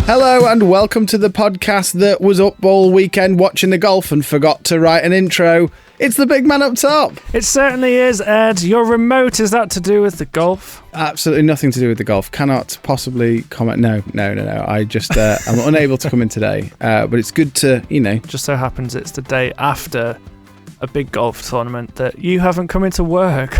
Hello and welcome to the podcast that was up all weekend watching the golf and forgot to write an intro. It's the big man up top. It certainly is, Ed. Your remote, is that to do with the golf? Absolutely nothing to do with the golf. Cannot possibly comment. No. I just, I'm unable to come in today. But it's good to, Just so happens it's the day after a big golf tournament that you haven't come into work.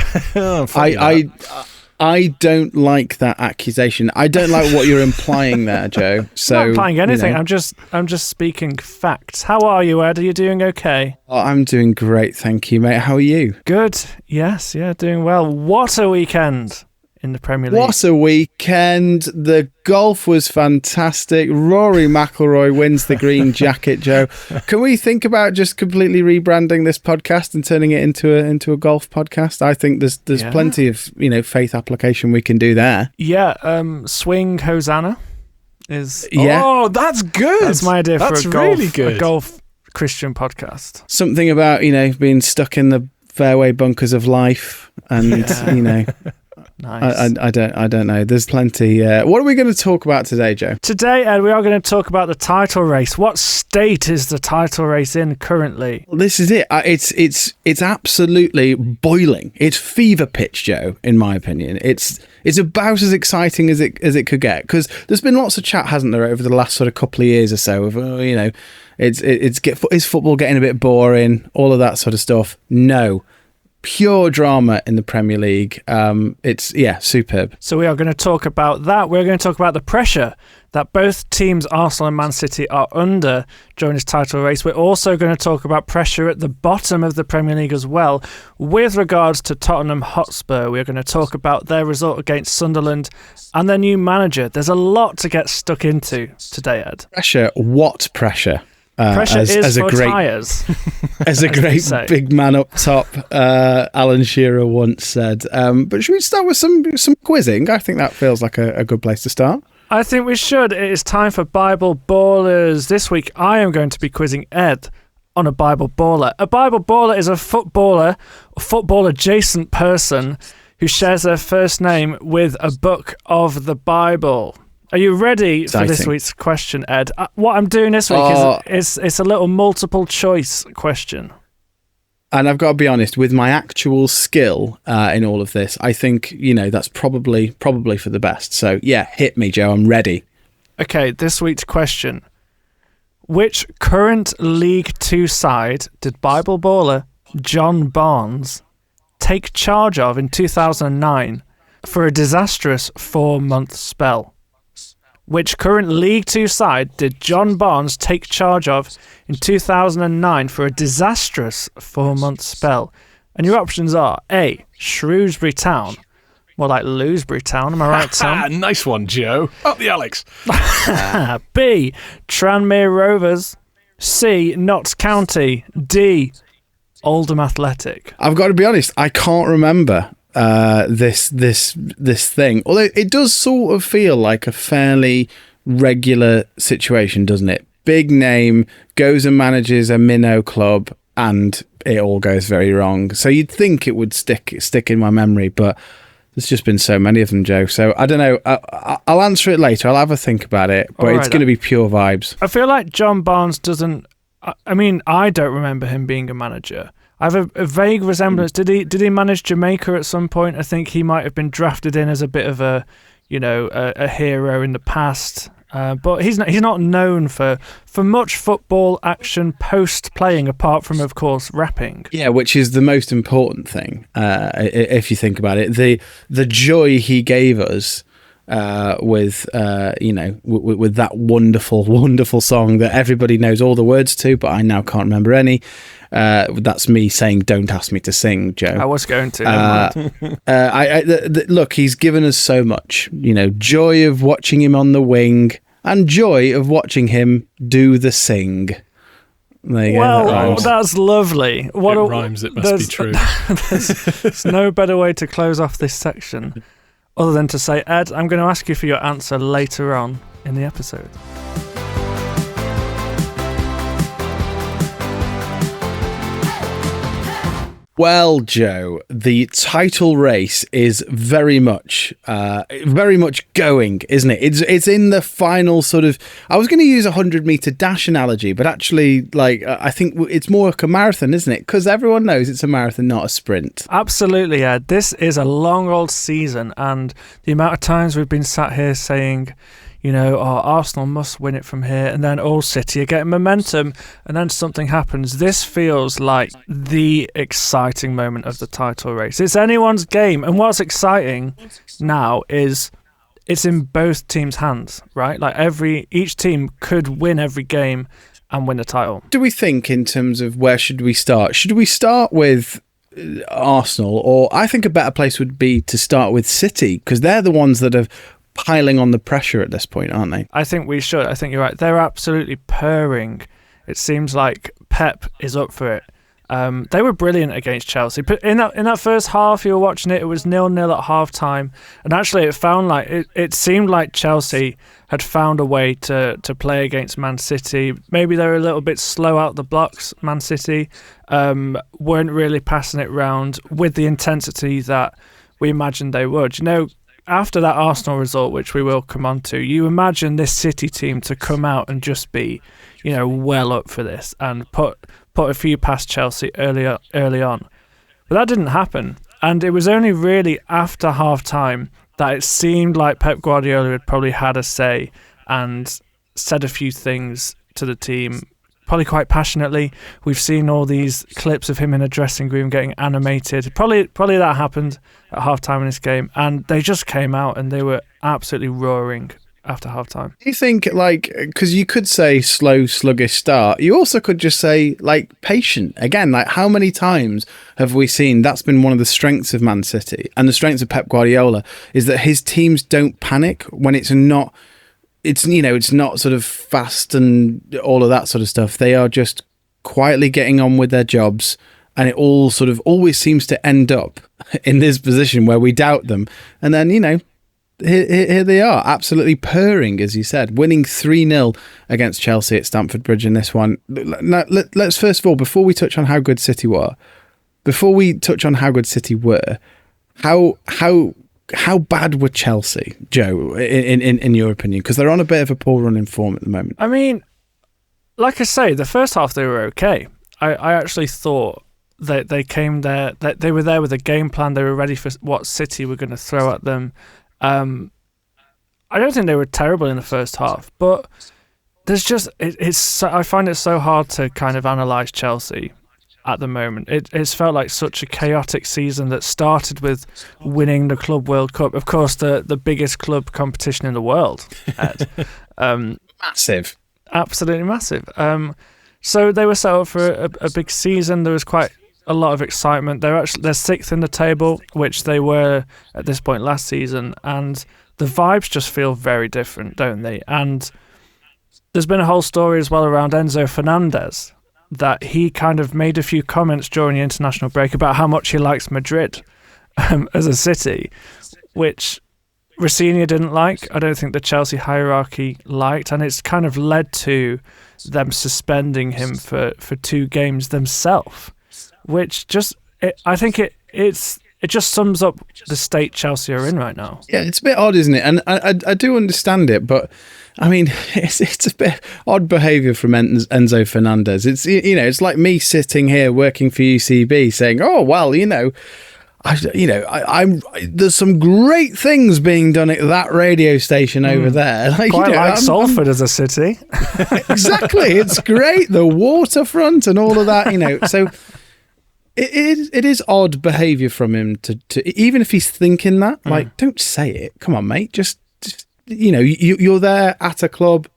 I don't like that accusation. I don't like what you're implying there, Joe. So, I'm not implying anything. I'm just speaking facts. How are you, Ed? Are you doing okay? Oh, I'm doing great, thank you, mate. How are you? Good. Yes, doing well. What a weekend in the Premier League. What a weekend. The golf was fantastic. Rory McIlroy wins the green jacket, Joe. Can we think about just completely rebranding this podcast and turning it into a golf podcast? I think there's plenty of, faith application we can do there. Yeah, Swing Hosanna is... Yeah. Oh, that's good. That's my idea for a golf Christian podcast. Something about, being stuck in the fairway bunkers of life and, Nice. I don't know. There's plenty. What are we going to talk about today, Joe? Today, Ed, we are going to talk about the title race. What state is the title race in currently? Well, this is it. It's absolutely boiling. It's fever pitch, Joe. In my opinion, it's about as exciting as it could get. Because there's been lots of chat, hasn't there, over the last sort of couple of years or so of is football getting a bit boring? All of that sort of stuff. No. Pure drama in the Premier League. It's superb. So we are going to talk about that. We're going to talk about the pressure that both teams, Arsenal and Man City, are under during this title race. We're also going to talk about pressure at the bottom of the Premier League as well. With regards to Tottenham Hotspur, we're going to talk about their result against Sunderland and their new manager. There's a lot to get stuck into today, Ed. Pressure? What pressure? Pressure is for tyres. As a great big man up top, Alan Shearer once said. But should we start with some quizzing? I think that feels like a good place to start. I think we should. It is time for Bible Ballers. This week I am going to be quizzing Ed on a Bible Baller. A Bible Baller is a football-adjacent person who shares their first name with a book of the Bible. Are you ready for this week's question, Ed? What I'm doing this week is it's a little multiple choice question. And I've got to be honest, with my actual skill in all of this, I think, that's probably for the best. So, hit me, Joe. I'm ready. Okay, this week's question. Which current League Two side did Bible baller John Barnes take charge of in 2009 for a disastrous 4-month spell? Which current League Two side did John Barnes take charge of in 2009 for a disastrous 4-month spell? And your options are A, Shrewsbury Town, more like Lewsbury Town, am I right, Tom? Nice one, Joe. Up the Alex. B, Tranmere Rovers, C, Notts County, D, Oldham Athletic. I've got to be honest, I can't remember this thing, although it does sort of feel like a fairly regular situation, doesn't it? Big name, goes and manages a minnow club, and it all goes very wrong. So you'd think it would stick in my memory, but there's just been so many of them, Joe. So I don't know. I'll answer it later. I'll have a think about it, but it's going to be pure vibes. I feel like John Barnes doesn't. I mean, I don't remember him being a manager. I have a vague resemblance. Did he manage Jamaica at some point? I think he might have been drafted in as a bit of a hero in the past. But he's not known for much football action post playing, apart from, of course, rapping. Yeah, which is the most important thing. If you think about it, the joy he gave us with that wonderful song that everybody knows all the words to, but I now can't remember any. That's me saying, "Don't ask me to sing," Joe. I was going to. Look, he's given us so much. Joy of watching him on the wing, and joy of watching him do the sing. There you go. Well, that's lovely. It rhymes. It must be true. There's no better way to close off this section other than to say, Ed, I'm going to ask you for your answer later on in the episode. Well, Joe, the title race is very much going, isn't it? It's in the final sort of. I was going to use a 100-meter dash analogy, but actually, like, I think it's more like a marathon, isn't it? Because everyone knows it's a marathon, not a sprint. Absolutely, yeah. This is a long old season, and the amount of times we've been sat here saying, you know, Arsenal must win it from here, and then all City are getting momentum, and then something happens. This feels like the exciting moment of the title race. It's anyone's game, and what's exciting now is it's in both teams' hands, right? Like each team could win every game and win the title. Do we think in terms of where should we start? Should we start with Arsenal, or I think a better place would be to start with City, because they're the ones that have piling on the pressure at this point, aren't they? I think we should. I think you're right. They're absolutely purring. It seems like Pep is up for it. They were brilliant against Chelsea. But in that first half, you were watching it, it was 0-0 at half time. And actually, it seemed like Chelsea had found a way to play against Man City. Maybe they were a little bit slow out the blocks, Man City. Weren't really passing it round with the intensity that we imagined they would. You know, after that Arsenal result, which we will come on to, you imagine this City team to come out and just be, you know, well up for this and put a few past Chelsea early on. But that didn't happen. And it was only really after half-time that it seemed like Pep Guardiola had probably had a say and said a few things to the team, probably quite passionately. We've seen all these clips of him in a dressing room getting animated. Probably that happened at half-time in this game. And they just came out and they were absolutely roaring after half-time. Do you think, like, because you could say slow, sluggish start, you also could just say, like, patient. Again, like, how many times have we seen that's been one of the strengths of Man City and the strengths of Pep Guardiola is that his teams don't panic when it's not sort of fast and all of that sort of stuff. They are just quietly getting on with their jobs, and it all sort of always seems to end up in this position where we doubt them. And then, you know, here they are, absolutely purring, as you said, winning 3-0 against Chelsea at Stamford Bridge in this one. Now, let's first of all, before we touch on how good City were, how bad were Chelsea, Joe, in your opinion? Because they're on a bit of a poor run in form at the moment. I mean, like I say, the first half they were okay. I actually thought that they came there, that they were there with a game plan. They were ready for what City were going to throw at them. I don't think they were terrible in the first half, but there's just I find it so hard to kind of analyse Chelsea at the moment. It's felt like such a chaotic season that started with winning the Club World Cup, of course, the biggest club competition in the world. Ed. Massive, absolutely massive. So they were set up for a big season. There was quite a lot of excitement. They're sixth in the table, which they were at this point last season, and the vibes just feel very different, don't they? And there's been a whole story as well around Enzo Fernandez, that he kind of made a few comments during the international break about how much he likes Madrid as a city, which Rossini didn't like. I don't think the Chelsea hierarchy liked, and it's kind of led to them suspending him for 2 games themselves. Which I think it just sums up the state Chelsea are in right now. Yeah, it's a bit odd, isn't it? And I do understand it, but I mean, it's a bit odd behaviour from Enzo Fernandez. It's, you know, it's like me sitting here working for UCB saying, oh well, there's some great things being done at that radio station over there. Like Salford as a city. Exactly, it's great. The waterfront and all of that, you know. So it is odd behaviour from him to even if he's thinking that, like, don't say it. Come on, mate. Just you know, you're there at a club,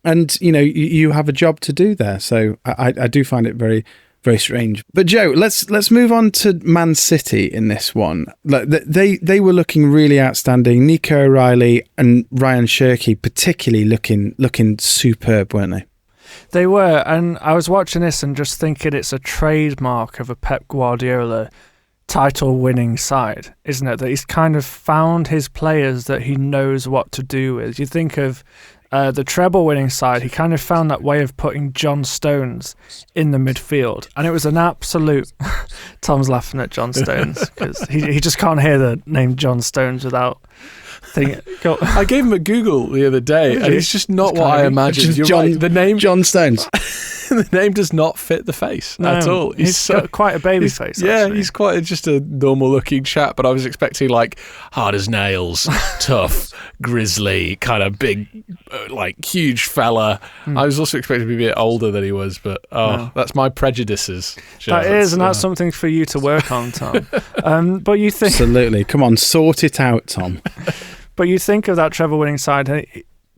and you know you have a job to do there. So I do find it very, very strange. But Joe, let's move on to Man City in this one. Like they were looking really outstanding. Nico O'Reilly and Ryan Cherki particularly looking superb, weren't they? They were, and I was watching this and just thinking it's a trademark of a Pep Guardiola title-winning side, isn't it? That he's kind of found his players that he knows what to do with. You think of the treble-winning side, he kind of found that way of putting John Stones in the midfield, and it was an absolute Tom's laughing at John Stones because he just can't hear the name John Stones without thinking. I gave him a Google the other day, and it's just not what I imagined. You're right. The name John Stones. The name does not fit the face at all. He's got quite a baby face. Yeah, actually. he's quite just a normal-looking chap, but I was expecting like hard as nails, tough, grizzly, kind of big, like huge fella. I was also expecting to be a bit older than he was, but that's my prejudices. That is, and that's something for you to work on, Tom. But you think absolutely, come on, sort it out, Tom. But you think of that treble-winning side.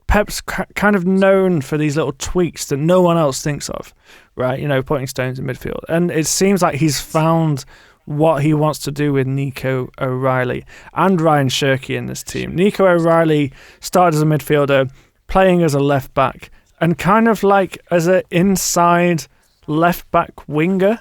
Pep's kind of known for these little tweaks that no one else thinks of, right? You know, putting Stones in midfield. And it seems like he's found what he wants to do with Nico O'Reilly and Ryan Shirky in this team. Nico O'Reilly started as a midfielder, playing as a left-back, and kind of like as an inside left-back winger,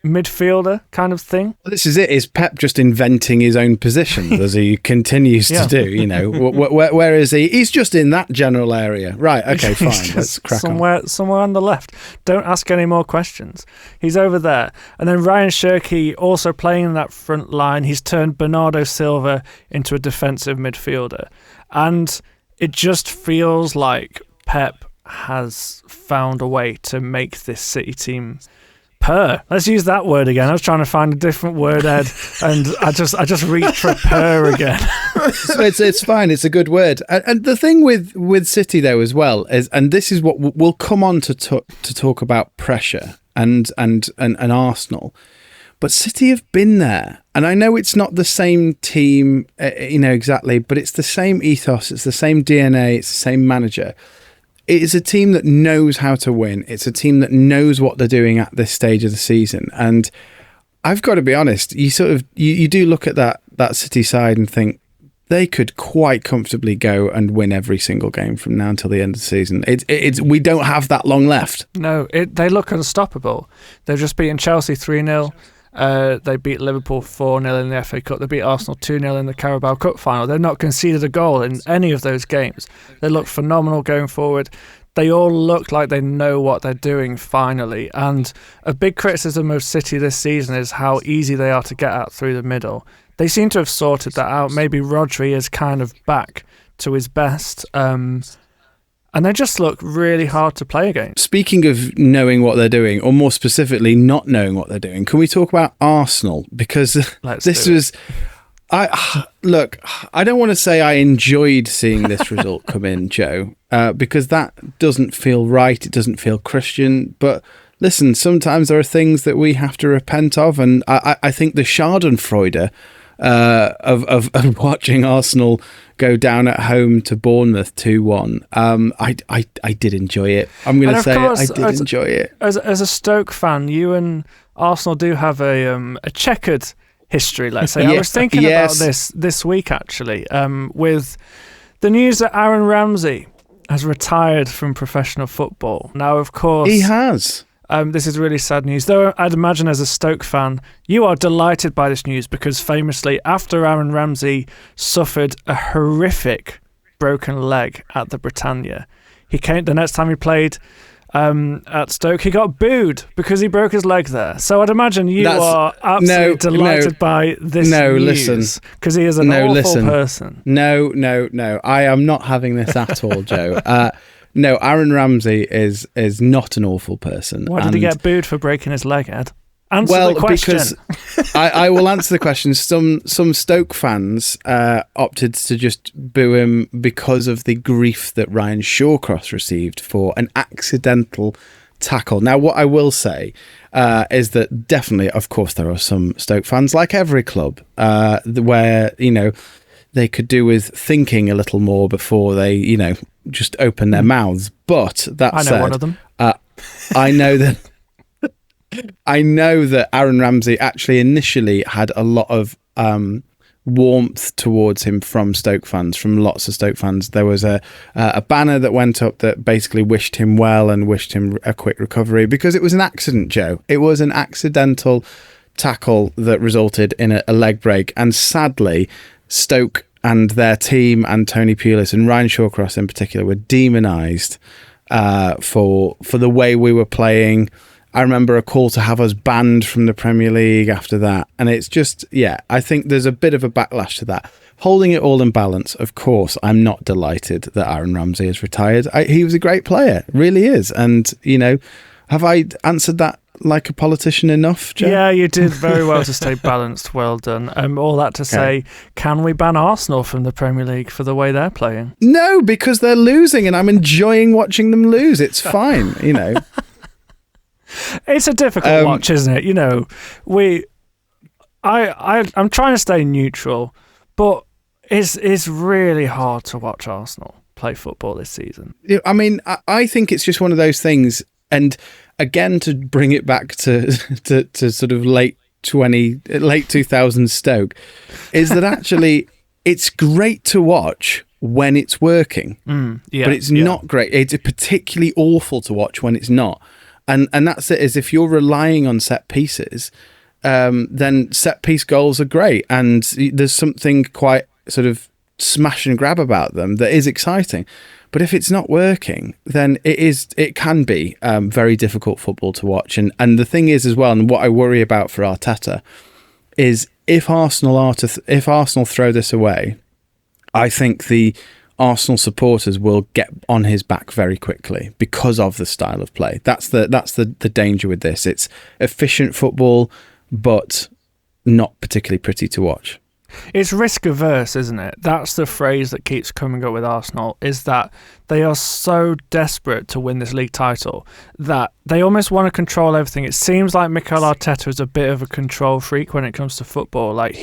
midfielder kind of thing. Well, this is it. Is Pep just inventing his own positions as he continues to do? You know, where is he? He's just in that general area, right? Okay, fine. Let's crack on. Somewhere on the left. Don't ask any more questions. He's over there, and then Ryan Shirky also playing in that front line. He's turned Bernardo Silva into a defensive midfielder, and it just feels like Pep has found a way to make this City team purr. Let's use that word again. I was trying to find a different word, Ed, and I just reached for purr again. It's fine. It's a good word. And the thing with City though as well is, and this is what we'll come on to talk about pressure and Arsenal, but City have been there. And I know it's not the same team, exactly, but it's the same ethos. It's the same DNA. It's the same manager. It is a team that knows how to win. It's a team that knows what they're doing at this stage of the season. And I've got to be honest, you do look at that City side and think they could quite comfortably go and win every single game from now until the end of the season. We don't have that long left. No, they look unstoppable. They've just beaten Chelsea 3-0. They beat Liverpool 4-0 in the FA Cup. They beat Arsenal 2-0 in the Carabao Cup final. They've not conceded a goal in any of those games. They look phenomenal going forward. They all look like they know what they're doing finally. And a big criticism of City this season is how easy they are to get at through the middle. They seem to have sorted that out. Maybe Rodri is kind of back to his best. And they just look really hard to play against. Speaking of knowing what they're doing, or more specifically, not knowing what they're doing, can we talk about Arsenal? Because I don't want to say I enjoyed seeing this result come in, Joe, because that doesn't feel right. It doesn't feel Christian. But listen, sometimes there are things that we have to repent of. And I think the Schadenfreude of watching Arsenal go down at home to Bournemouth 2-1. I did enjoy it. I'm going to say I did enjoy it. As a Stoke fan, you and Arsenal do have a checkered history, let's say. I was thinking about this week, actually, with the news that Aaron Ramsey has retired from professional football. Now, of course... He has. This is really sad news. Though I'd imagine as a Stoke fan, you are delighted by this news because famously, after Aaron Ramsey suffered a horrific broken leg at the Britannia, the next time he played at Stoke, he got booed because he broke his leg there. So I'd imagine you are absolutely delighted by this news because he is an awful person. No. I am not having this at all, Joe. No, Aaron Ramsey is not an awful person. Why did he get booed for breaking his leg, Ed? Answer the question. Because I will answer the question. Some Stoke fans opted to just boo him because of the grief that Ryan Shawcross received for an accidental tackle. Now, what I will say is that definitely, of course, there are some Stoke fans, like every club, where, they could do with thinking a little more before they, just open their mouths. But that said, I know one of them. I know that Aaron Ramsey actually initially had a lot of warmth towards him from Stoke fans, from lots of Stoke fans. There was a banner that went up that basically wished him well and wished him a quick recovery because it was an accident, Joe. It was an accidental tackle that resulted in a leg break, and sadly, Stoke and their team and Tony Pulis and Ryan Shawcross in particular were demonised for the way we were playing. I remember a call to have us banned from the Premier League after that. And it's just, I think there's a bit of a backlash to that. Holding it all in balance, of course, I'm not delighted that Aaron Ramsey has retired. He was a great player, really is. And, have I answered that like a politician enough, Joe? Yeah, you did very well to stay balanced. Well done. All that to say, can we ban Arsenal from the Premier League for the way they're playing? No, because they're losing and I'm enjoying watching them lose. It's fine, It's a difficult watch, isn't it? I'm trying to stay neutral, but it's really hard to watch Arsenal play football this season. I mean, I think it's just one of those things. And again, to bring it back to sort of late 2000s Stoke, is that actually it's great to watch when it's working, but it's not great. It's particularly awful to watch when it's not. And that's it, is if you're relying on set pieces, then set piece goals are great. And there's something quite sort of smash and grab about them that is exciting. But if it's not working, then it can be very difficult football to watch. And the thing is as well, and what I worry about for Arteta, is if Arsenal throw this away, I think the Arsenal supporters will get on his back very quickly because of the style of play. That's the danger with this. It's efficient football, but not particularly pretty to watch. It's risk averse, isn't it? That's the phrase that keeps coming up with Arsenal, is that they are so desperate to win this league title that they almost want to control everything. It seems like Mikel Arteta is a bit of a control freak when it comes to football. Like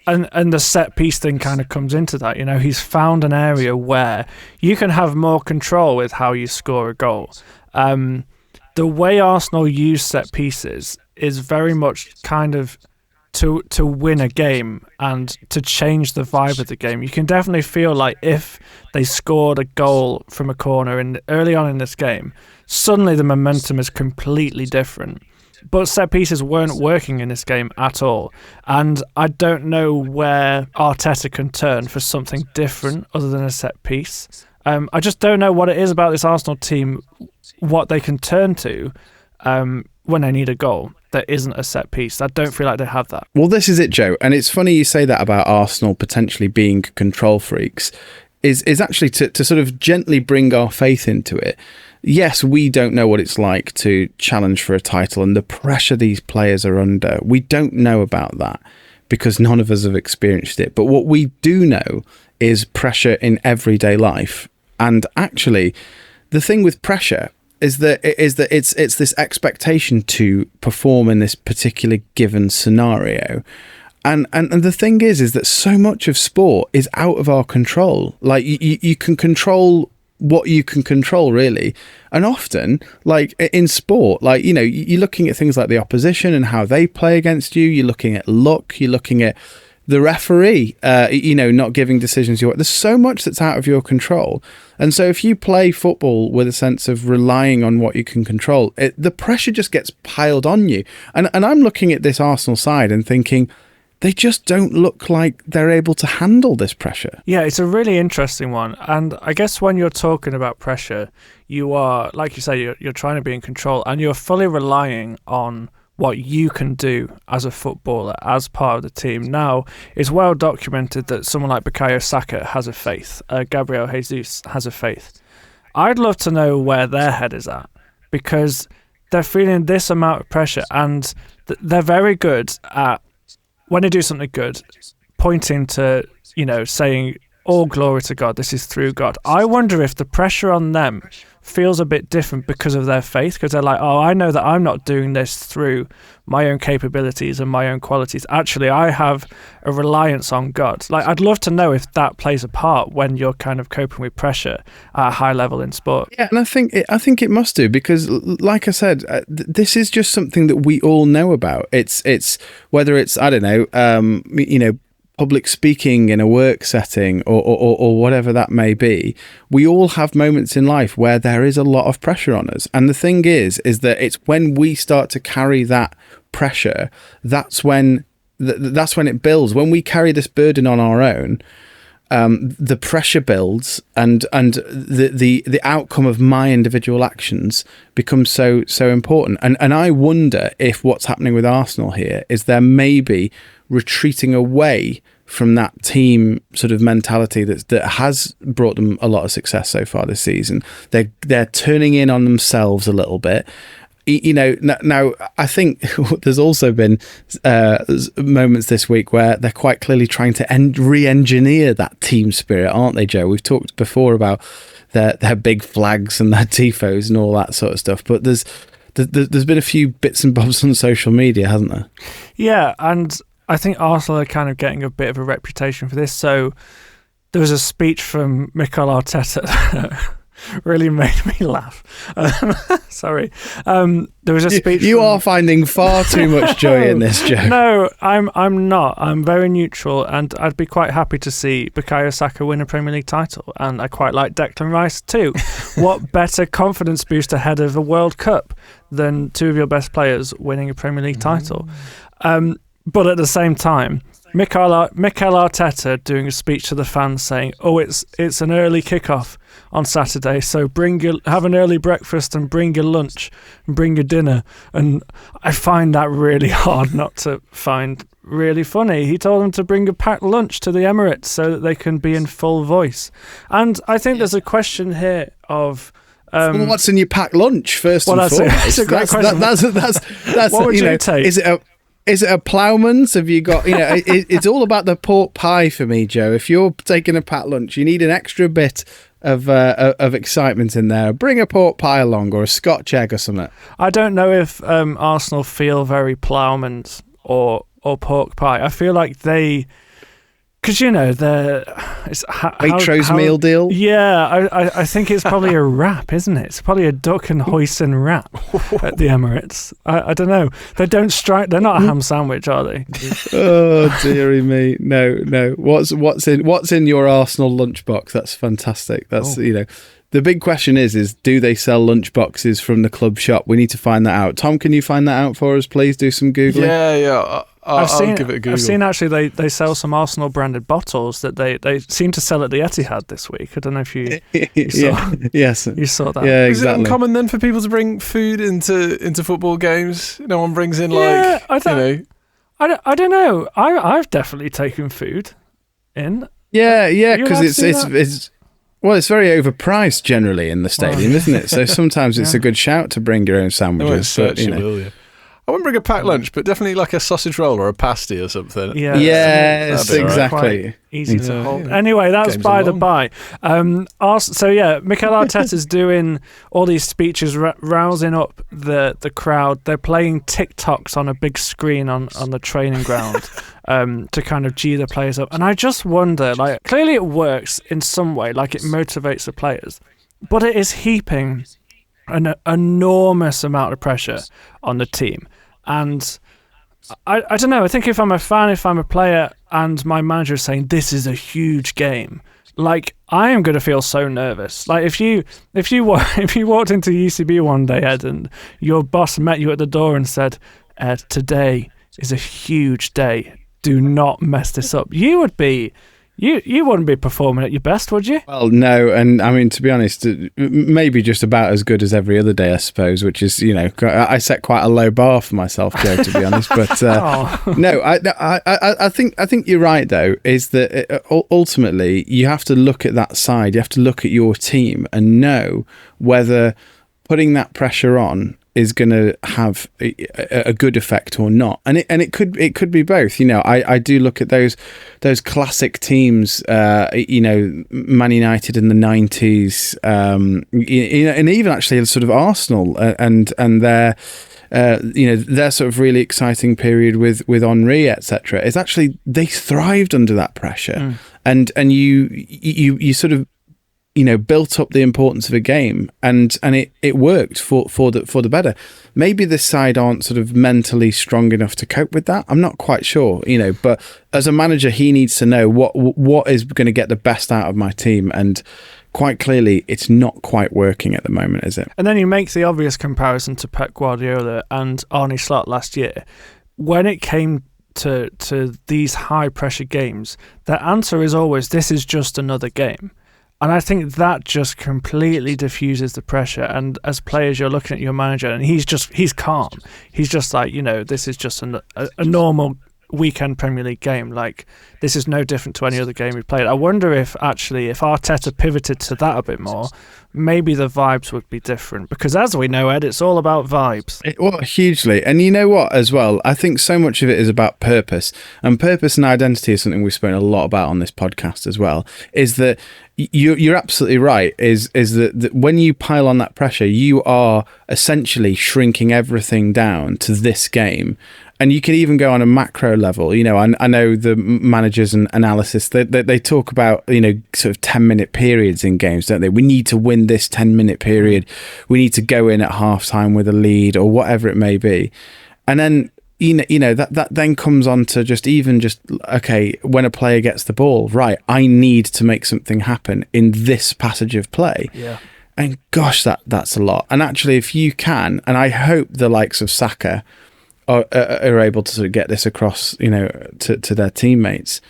and the set piece thing kind of comes into that. He's found an area where you can have more control with how you score a goal. The way Arsenal use set pieces is very much kind of to win a game and to change the vibe of the game. You can definitely feel like if they scored a goal from a corner early on in this game, suddenly the momentum is completely different. But set pieces weren't working in this game at all. And I don't know where Arteta can turn for something different other than a set piece. I just don't know what it is about this Arsenal team, what they can turn to when they need a goal that isn't a set piece. I don't feel like they have that. Well, this is it, Joe. And it's funny you say that about Arsenal potentially being control freaks, is actually to sort of gently bring our faith into it. Yes, we don't know what it's like to challenge for a title and the pressure these players are under. We don't know about that because none of us have experienced it. But what we do know is pressure in everyday life. And actually, the thing with pressure is that it's this expectation to perform in this particular given scenario. And the thing is that so much of sport is out of our control. Like you can control what you can control, really. And often, like in sport, like, you're looking at things like the opposition and how they play against you. You're looking at luck. You're looking at the referee, not giving decisions. There's so much that's out of your control. And so if you play football with a sense of relying on what you can control, the pressure just gets piled on you. And I'm looking at this Arsenal side and thinking, they just don't look like they're able to handle this pressure. Yeah, it's a really interesting one. And I guess when you're talking about pressure, you are, like you say, you're trying to be in control and you're fully relying on what you can do as a footballer, as part of the team. Now, it's well documented that someone like Bukayo Saka has a faith. Gabriel Jesus has a faith. I'd love to know where their head is at, because they're feeling this amount of pressure and they're very good at, when they do something good, pointing to, saying, all glory to God, this is through God. I wonder if the pressure on them feels a bit different because of their faith, because they're like, I know that I'm not doing this through my own capabilities and my own qualities. Actually, I have a reliance on God. Like, I'd love to know if that plays a part when you're kind of coping with pressure at a high level in sport. Yeah, and I think it must do, because like I said, this is just something that we all know about. It's whether it's, I don't know, public speaking in a work setting or whatever that may be. We all have moments in life where there is a lot of pressure on us. And the thing is that it's when we start to carry that pressure, that's when it builds. When we carry this burden on our own, the pressure builds and the outcome of my individual actions becomes so important. And I wonder if what's happening with Arsenal here is they're maybe retreating away from that team sort of mentality that has brought them a lot of success so far this season. They're turning in on themselves a little bit. Now I think there's also been moments this week where they're quite clearly trying to re-engineer that team spirit, aren't they, Joe? We've talked before about their big flags and their tifos and all that sort of stuff, but there's been a few bits and bobs on social media, hasn't there? Yeah, and I think Arsenal are kind of getting a bit of a reputation for this. So there was a speech from Mikel Arteta that really made me laugh. Sorry. There was a speech. You are finding far too much joy in this, Joe. No, I'm not. I'm very neutral, and I'd be quite happy to see Bukayo Saka win a Premier League title, and I quite like Declan Rice too. What better confidence boost ahead of a World Cup than two of your best players winning a Premier League title? But at the same time, Mikel Arteta doing a speech to the fans saying, "Oh, it's an early kickoff on Saturday, so have an early breakfast and bring your lunch and bring your dinner." And I find that really hard not to find really funny. He told them to bring a packed lunch to the Emirates so that they can be in full voice. And I think there's a question here of. Well, what's in your packed lunch first and foremost? That's a great question. That's what would you take? Is it a ploughman's? Have you got, it's all about the pork pie for me, Joe. If you're taking a packed lunch, you need an extra bit of excitement in there. Bring a pork pie along or a Scotch egg or something. I don't know if Arsenal feel very ploughman's or pork pie. I feel like they... Because, Waitrose meal deal? Yeah, I think it's probably a wrap, isn't it? It's probably a duck and hoisin wrap at the Emirates. I don't know. They're not a ham sandwich, are they? Oh, dearie me. No. What's in your Arsenal lunchbox? That's fantastic. That's, the big question is do they sell lunch boxes from the club shop? We need to find that out. Tom, can you find that out for us, please? Do some Googling. Yeah. I'll give it a Google. I've seen actually they sell some Arsenal branded bottles that they seem to sell at the Etihad this week. I don't know if you saw. Yes, you saw that. Yeah, exactly. Is it uncommon then for people to bring food into football games? No one brings in I don't know. I've definitely taken food in. Yeah, because it's very overpriced generally in the stadium, isn't it? So sometimes it's a good shout to bring your own sandwiches. I wouldn't bring a packed lunch, but definitely like a sausage roll or a pasty or something. Yeah. Yes, exactly. Easy to hold. Anyway, that's Games by the by. Mikel Arteta's doing all these speeches, rousing up the crowd. They're playing TikToks on a big screen on the training ground to kind of G the players up. And I just wonder, clearly it works in some way, it motivates the players, but it is heaping an enormous amount of pressure on the team. And I don't know, I think if I'm a fan, if I'm a player and my manager is saying this is a huge game, I am going to feel so nervous. If you walked into UCB one day, Ed, and your boss met you at the door and said, "Ed, today is a huge day. Do not mess this up." You would be... You wouldn't be performing at your best, would you? Well, no, and I mean, to be honest, maybe just about as good as every other day, I suppose, which is, I set quite a low bar for myself, Joe, to be honest. But no, I think you're right, though, is that ultimately you have to look at that side, you have to look at your team and know whether putting that pressure on is going to have a good effect or not, and it could be both. I do look at those classic teams, Man United in the 90s, and even actually sort of Arsenal and their their sort of really exciting period with Henry, etc. Is actually they thrived under that pressure, and you sort of built up the importance of a game, and it worked for the better. Maybe this side aren't sort of mentally strong enough to cope with that. I'm not quite sure, but as a manager, he needs to know what is going to get the best out of my team, and quite clearly, it's not quite working at the moment, is it? And then you make the obvious comparison to Pep Guardiola and Arne Slot last year. When it came to these high pressure games, their answer is always, this is just another game. And I think that just completely diffuses the pressure. And as players, you're looking at your manager and he's calm. He's just like, this is just a normal weekend Premier League game. Like, this is no different to any other game we've played. I wonder if Arteta pivoted to that a bit more, maybe the vibes would be different. Because as we know, Ed, it's all about vibes. Well, hugely. And you know what, as well, I think so much of it is about purpose. And purpose and identity is something we've spoken a lot about on this podcast as well, is that you're absolutely right, is that when you pile on that pressure, you are essentially shrinking everything down to this game. And you can even go on a macro level. I know the managers and analysis, they talk about, sort of 10-minute periods in games, don't they? We need to win this 10-minute period. We need to go in at halftime with a lead or whatever it may be. And then, that then comes on to just okay, when a player gets the ball, right, I need to make something happen in this passage of play. Yeah. And gosh, that's a lot. And actually, if you can, and I hope the likes of Saka are able to sort of get this across, to their teammates,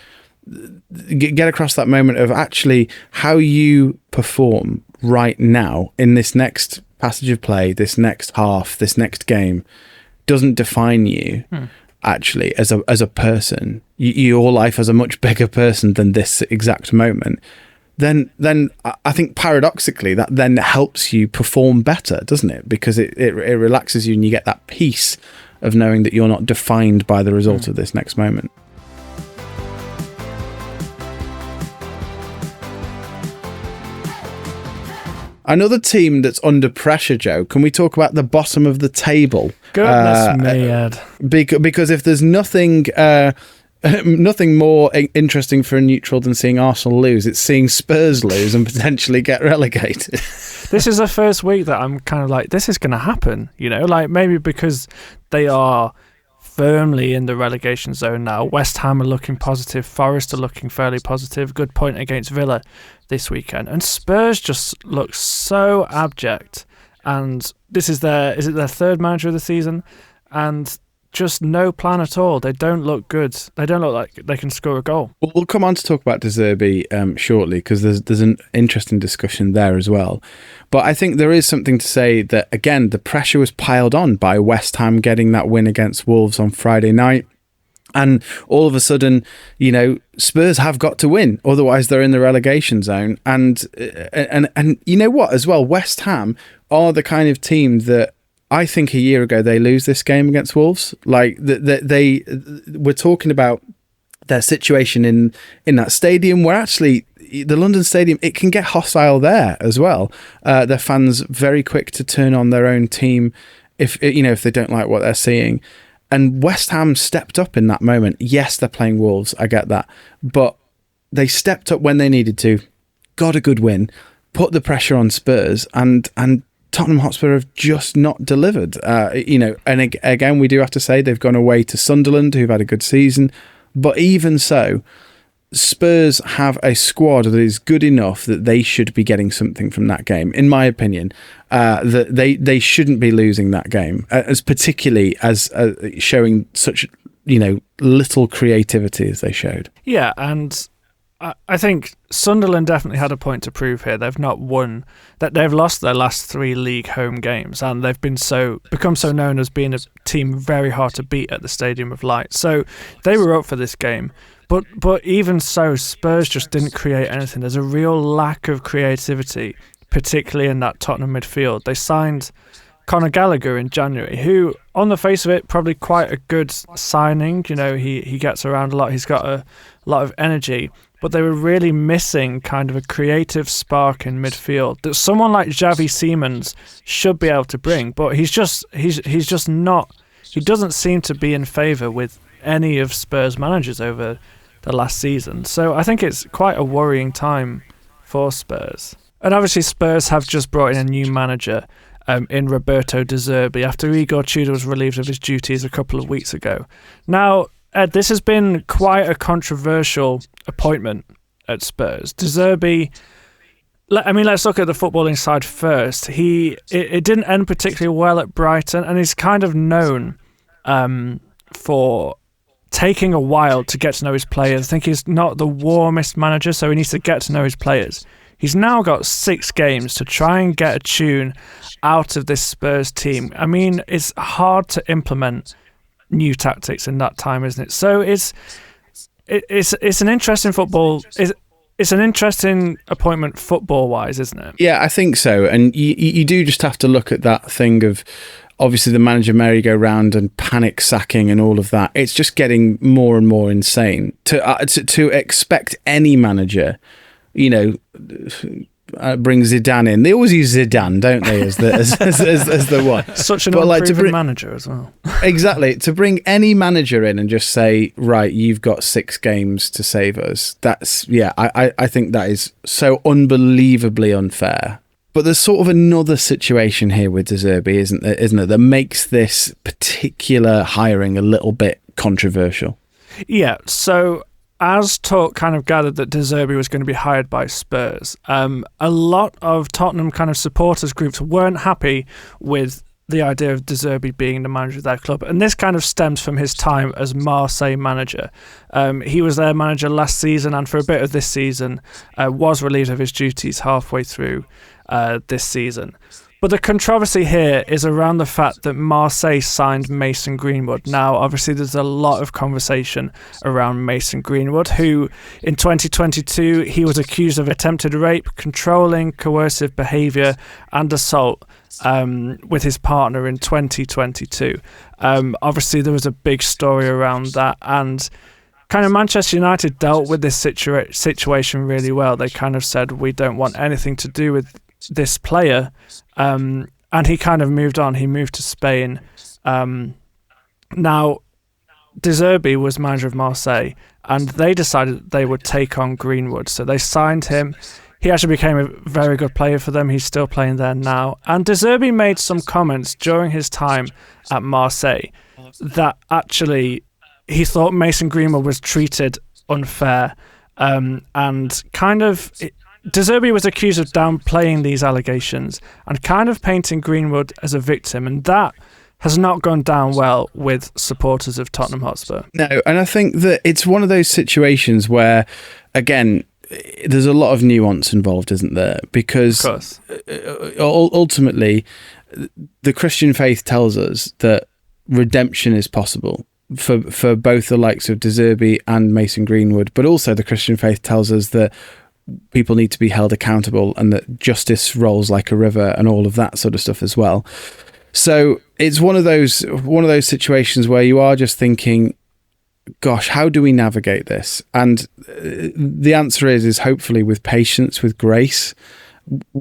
get across that moment of actually how you perform right now in this next passage of play, this next half, this next game, doesn't define you actually as a person. Your life as a much bigger person than this exact moment. Then I think paradoxically that then helps you perform better, doesn't it? Because it relaxes you and you get that peace of knowing that you're not defined by the result of this next moment. Another team that's under pressure, Joe, can we talk about the bottom of the table? Goodness me, Ed. Because if there's nothing more interesting for a neutral than seeing Arsenal lose, it's seeing Spurs lose and potentially get relegated. This is the first week that I'm kind of like, this is going to happen, like maybe because they are firmly in the relegation zone now. West Ham are looking positive. Forest are looking fairly positive. Good point against Villa this weekend. And Spurs just look so abject. And is it their third manager of the season? And just no plan at all. They don't look good. They don't look like they can score a goal. Well, we'll come on to talk about De Zerbi shortly, because there's an interesting discussion there as well. But I think there is something to say that, again, the pressure was piled on by West Ham getting that win against Wolves on Friday night. And all of a sudden, Spurs have got to win, otherwise they're in the relegation zone. And you know what, as well, West Ham are the kind of team that I think a year ago they lose this game against Wolves. Like they were talking about their situation in that stadium, where actually the London Stadium, it can get hostile there as well. Their fans very quick to turn on their own team if they don't like what they're seeing. And West Ham stepped up in that moment. Yes, they're playing Wolves, I get that, but they stepped up when they needed to, got a good win, put the pressure on Spurs, and Tottenham Hotspur have just not delivered. And again, we do have to say they've gone away to Sunderland, who've had a good season. But even so, Spurs have a squad that is good enough that they should be getting something from that game, in my opinion. That they shouldn't be losing that game, as particularly as showing such little creativity as they showed. Yeah, and I think Sunderland definitely had a point to prove here. They've not won, that they've lost their last 3 league home games, and they've become so known as being a team very hard to beat at the Stadium of Light. So they were up for this game. But even so, Spurs just didn't create anything. There's a real lack of creativity, particularly in that Tottenham midfield. They signed Conor Gallagher in January, who, on the face of it, probably quite a good signing. He gets around a lot. He's got a lot of energy. But they were really missing kind of a creative spark in midfield that someone like Xavi Simons should be able to bring. But he's just not. He doesn't seem to be in favour with any of Spurs managers over the last season. So I think it's quite a worrying time for Spurs. And obviously Spurs have just brought in a new manager in Roberto De Zerbi after Igor Tudor was relieved of his duties a couple of weeks ago. Now, Ed, this has been quite a controversial appointment at Spurs. De Zerbi, let's look at the footballing side first. It didn't end particularly well at Brighton, and he's kind of known for taking a while to get to know his players. I think he's not the warmest manager, so he needs to get to know his players. He's now got 6 games to try and get a tune out of this Spurs team. I mean, it's hard to implement new tactics in that time, isn't it? So it's an interesting football. It's an interesting appointment football-wise, isn't it? Yeah, I think so. And you do just have to look at that thing of, obviously, the manager merry-go-round and panic sacking and all of that. It's just getting more and more insane. To expect any manager, bring Zidane in. They always use Zidane, don't they, as the one. Such an unproven manager as well. Exactly. To bring any manager in and just say, right, you've got 6 games to save us. I think that is so unbelievably unfair. But there's sort of another situation here with De Zerbi, isn't there, that makes this particular hiring a little bit controversial. Yeah, so as talk kind of gathered that De Zerbi was going to be hired by Spurs, a lot of Tottenham kind of supporters groups weren't happy with the idea of De Zerbi being the manager of their club. And this kind of stems from his time as Marseille manager. He was their manager last season, and for a bit of this season was relieved of his duties halfway through this season. But the controversy here is around the fact that Marseille signed Mason Greenwood. Now, obviously, there's a lot of conversation around Mason Greenwood, who in 2022, he was accused of attempted rape, controlling, coercive behaviour and assault with his partner in 2022. Obviously, there was a big story around that, and kind of Manchester United dealt with this situation really well. They kind of said, we don't want anything to do with this player, and he kind of moved on. He moved to Spain. Now, De Zerbi was manager of Marseille, and they decided that they would take on Greenwood. So they signed him. He actually became a very good player for them. He's still playing there now. And De Zerbi made some comments during his time at Marseille that actually he thought Mason Greenwood was treated unfair, and kind of De Zerbi was accused of downplaying these allegations and kind of painting Greenwood as a victim, and that has not gone down well with supporters of Tottenham Hotspur. No, and I think that it's one of those situations where, again, there's a lot of nuance involved, isn't there? Because ultimately, the Christian faith tells us that redemption is possible for both the likes of De Zerbi and Mason Greenwood, but also the Christian faith tells us that people need to be held accountable and that justice rolls like a river and all of that sort of stuff as well. So it's one of those situations where you are just thinking, gosh, how do we navigate this? And the answer is hopefully with patience, with grace.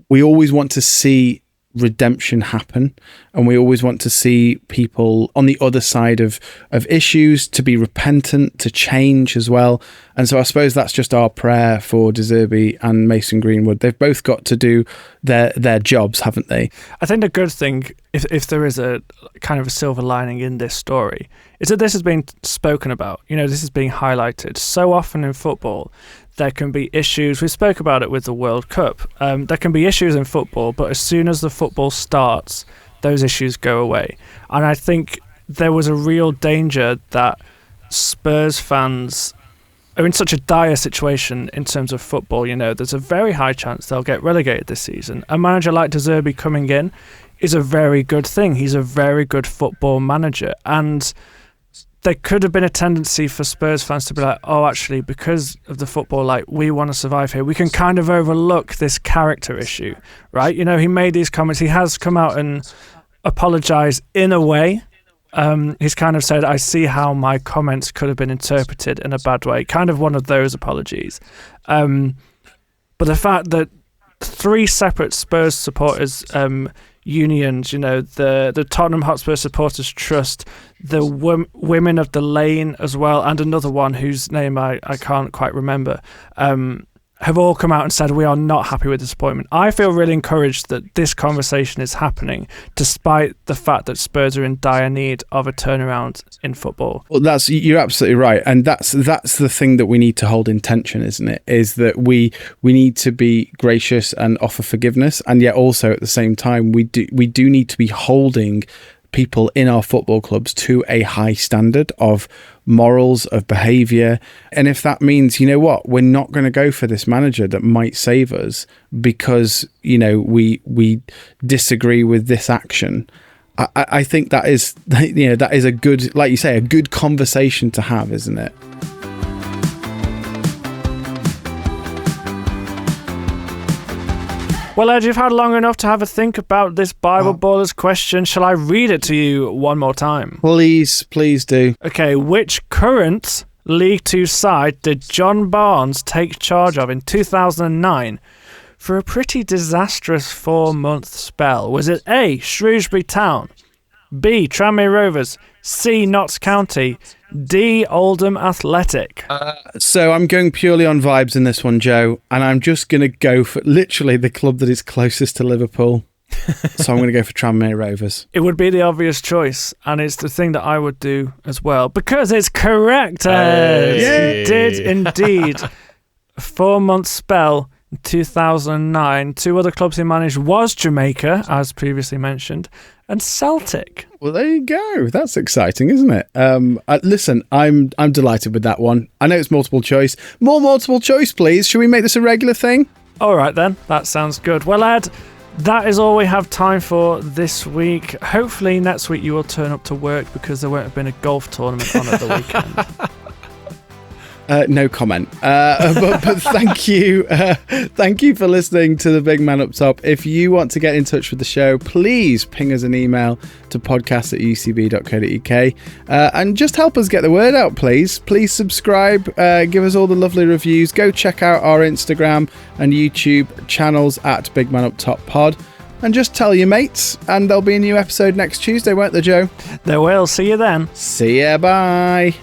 We always want to see redemption happen, and we always want to see people on the other side of issues to be repentant, to change as well. And so I suppose that's just our prayer for De Zerbi and Mason Greenwood. They've both got to do their jobs, haven't they? I think the good thing, if there is a kind of a silver lining in this story, is that this has been spoken about. This is being highlighted. So often in football, there can be issues. We spoke about it with the World Cup. There can be issues in football, but as soon as the football starts, those issues go away. And I think there was a real danger that Spurs fans are in such a dire situation in terms of football. There's a very high chance they'll get relegated this season. A manager like De Zerbi coming in is a very good thing. He's a very good football manager. And there could have been a tendency for Spurs fans to be like, oh, actually, because of the football, we want to survive here. We can kind of overlook this character issue, right? He made these comments. He has come out and apologised in a way. He's kind of said, I see how my comments could have been interpreted in a bad way. Kind of one of those apologies. But the fact that 3 separate Spurs supporters unions, the Tottenham Hotspur Supporters Trust, the Women of the Lane as well, and another one whose name I can't quite remember, have all come out and said we are not happy with this appointment. I feel really encouraged that this conversation is happening, despite the fact that Spurs are in dire need of a turnaround in football. Well, you're absolutely right, and that's the thing that we need to hold in tension, isn't it? Is that we need to be gracious and offer forgiveness, and yet also at the same time we do need to be holding people in our football clubs to a high standard of morals, of behaviour. And if that means, you know what, we're not going to go for this manager that might save us because, you know, we disagree with this action, I think that is, you know, that is a good, like you say, a good conversation to have, isn't it? Well, Ed, you've had long enough to have a think about this Bible Ballers question. Shall I read it to you one more time? Please do. Okay, which current League Two side did John Barnes take charge of in 2009 for a pretty disastrous 4-month spell? Was it A, Shrewsbury Town, B, Tranmere Rovers, C, Notts County, D, Oldham Athletic? So I'm going purely on vibes in this one, Joe, and I'm just going to go for literally the club that is closest to Liverpool. So I'm going to go for Tranmere Rovers. It would be the obvious choice, and it's the thing that I would do as well, because it's correct, Ed. Hey. You did indeed. A 4-month spell in 2009. 2 other clubs he managed was Jamaica, as previously mentioned, and Celtic. Well, there you go. That's exciting, isn't it? Listen, I'm delighted with that one. I know it's multiple choice. More multiple choice, please. Should we make this a regular thing? All right, then. That sounds good. Well, Ed, that is all we have time for this week. Hopefully next week you will turn up to work because there won't have been a golf tournament on at the weekend. No comment. But thank you. Thank you for listening to the Big Man Up Top. If you want to get in touch with the show, please ping us an email to podcast@ucb.co.uk and just help us get the word out, please. Please subscribe, give us all the lovely reviews. Go check out our Instagram and YouTube channels at Big Man Up Top Pod. And just tell your mates, and there'll be a new episode next Tuesday, won't there, Joe? There will. See you then. See ya. Bye.